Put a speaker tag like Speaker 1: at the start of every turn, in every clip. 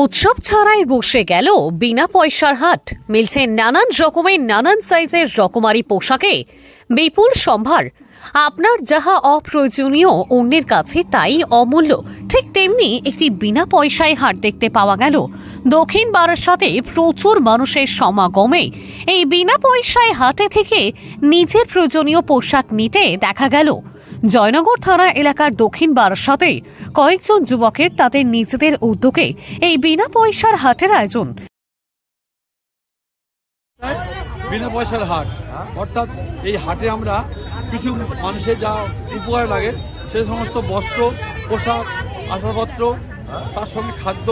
Speaker 1: উৎসব ছাড়াই বসে গেল বিনা পয়সার হাট। মিলছে নানান রকমের নানান সাইজের রকমারি পোশাকে বিপুল সম্ভার। আপনার যাহা অপ্রয়োজনীয় অন্যের কাছে তাই অমূল্য। ঠিক তেমনি একটি বিনা পয়সায় হাট দেখতে পাওয়া গেল দক্ষিণ বারাসাতে। প্রচুর মানুষের সমাগমে এই বিনা পয়সায় হাটে থেকে নিজের প্রয়োজনীয় পোশাক নিতে দেখা গেল জয়নগর থানা এলাকার দক্ষিণ বারাসাতে কয়েকজন যুবকের তাদের নিজেদের উদ্যোগে এই বিনা পয়সার হাটের আয়োজন।
Speaker 2: বিনা পয়সার হাট অর্থাৎ এই হাটে আমরা কিছু মানুষের যা উপকার লাগে সে সমস্ত বস্ত্র, পোশাক, আসবাবপত্র, তার সঙ্গে খাদ্য,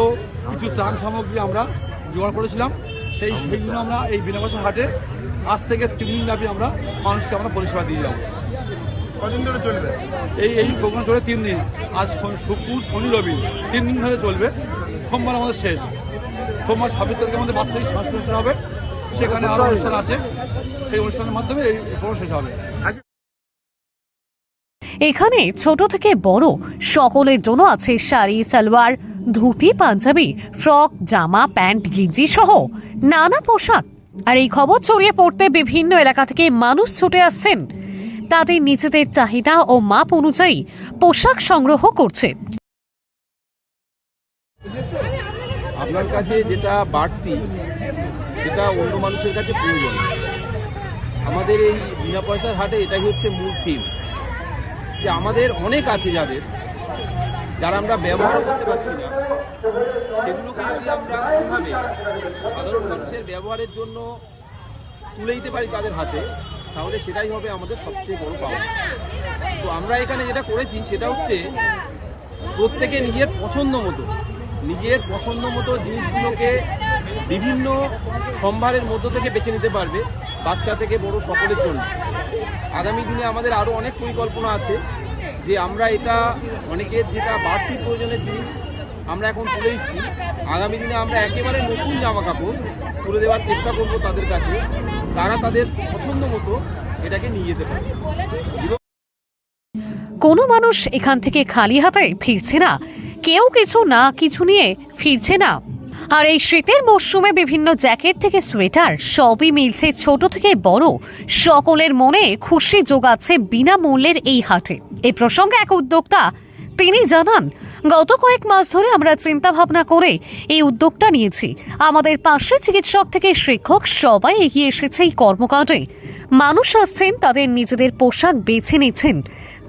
Speaker 2: কিছু ত্রাণ সামগ্রী আমরা জোগাড় করেছিলাম। সেইগুলো আমরা এই বিনা পয়সার হাটে আজ থেকে 3 দিন ব্যাপী আমরা মানুষকে আমরা পরিষেবা দিয়ে যাবো।
Speaker 3: কদিন ধরে চলবে
Speaker 2: এই প্রোগ্রাম চলে 3 দিন। আজ শুক্র, শনি, রবি 3 দিন ধরে চলবে। সোমবার আমাদের শেষ। সোমবার 26 তারিখের মধ্যে বাৎসরিক সাংস্কৃতিক অনুষ্ঠান হবে, সেখানে আরো অনুষ্ঠান আছে। এই অনুষ্ঠানের মাধ্যমে এই প্রোগ্রাম শেষ হবে।
Speaker 1: এখানে ছোট থেকে বড় সকলের জন্য আছে শাড়ি, সালোয়ার, ধুতি, পাঞ্জাবি, ফ্রক, জামা, প্যান্ট, গেঞ্জি সহ নানা পোশাক। আর এই খবর ছড়িয়ে পড়তে বিভিন্ন এলাকা থেকে মানুষ ছুটে আসছেন, তাদের নিজেদের চাহিদা ও মাপ অনুযায়ী পোশাক সংগ্রহ করছে।
Speaker 4: আপনার কাছে যেটা বাড়তি সেটা অন্য মানুষের কাছে প্রয়োজন। আমাদের এই বিনা পয়সার হাটে এটাই হচ্ছে মূল থিম, যে আমাদের অনেক আছে যারা আমরা ব্যবহার করতে পারছি না, সেগুলোকে যদি আমরা কোনোভাবে সাধারণ মানুষের ব্যবহারের জন্য তুলে দিতে পারি তাদের হাতে, তাহলে সেটাই হবে আমাদের সবচেয়ে বড় পাওয়া। তো আমরা এখানে যেটা করেছি সেটা হচ্ছে প্রত্যেকে নিজের পছন্দ মতো জিনিসগুলোকে বিভিন্ন সম্ভারের মধ্য থেকে বেছে নিতে পারবে, বাচ্চা থেকে বড় সকলের জন্য। আগামী দিনে আমাদের আরও অনেক পরিকল্পনা আছে, যে আমরা এটা অনেকের যেটা বাড়তি প্রয়োজনের জিনিস আমরা এখন তুলে দিচ্ছি। আগামী দিনে আমরা একেবারে নতুন জামা কাপড় তুলে দেওয়ার চেষ্টা করব তাদের কাছে, তারা তাদের পছন্দ মতো এটাকে নিয়ে যেতে পারে।
Speaker 1: কোনো মানুষ এখান থেকে খালি হাতে ফিরছে না, কেউ কিছু নিয়ে ফিরছে না। আর এই শীতের মরশুমে বিভিন্ন জ্যাকেট থেকে সোয়েটার সবই মিলছে ছোট থেকে বড় সকলের মনে খুশি যোগাচ্ছে বিনামূল্যের এই হাটে। এই প্রসঙ্গে এক উদ্যোক্তা তিনি জানান, গত কয়েক মাস ধরে আমরা চিন্তা ভাবনা করে এই উদ্যোগটা নিয়েছি। আমাদের পাশে চিকিৎসক থেকে শিক্ষক সবাই এগিয়ে এসেছে এই কর্মকাণ্ডে। মানুষ আসছেন, তাদের নিজেদের পোশাক বেছে নিচ্ছেন।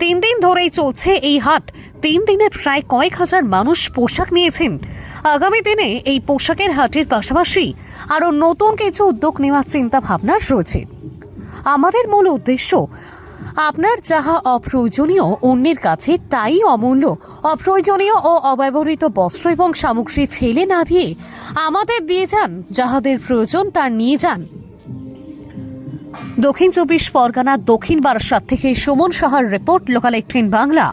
Speaker 1: 3 দিন ধরেই চলছে এই হাট। 3 দিনে প্রায় কয়েক হাজার মানুষ পোশাক নিয়েছেন। আগামী দিনে এই পোশাকের হাটের পাশাপাশি আরো নতুন কিছু উদ্যোগ নেওয়ার চিন্তা ভাবনা রয়েছে। আমাদের মূল উদ্দেশ্য, আপনার যাহা অপ্রয়োজনীয় অন্যের কাছে তাই অমূল্য। অপ্রয়োজনীয় ও অব্যবহৃত বস্ত্র এবং সামগ্রী ফেলে না দিয়ে আমাদের দিয়ে যান, যাহাদের প্রয়োজন তার নিয়ে যান। দক্ষিণ 24 পরগনা দক্ষিণ বারাসাত থেকে সুমন সাহার রিপোর্ট, লোকাল 18 বাংলা।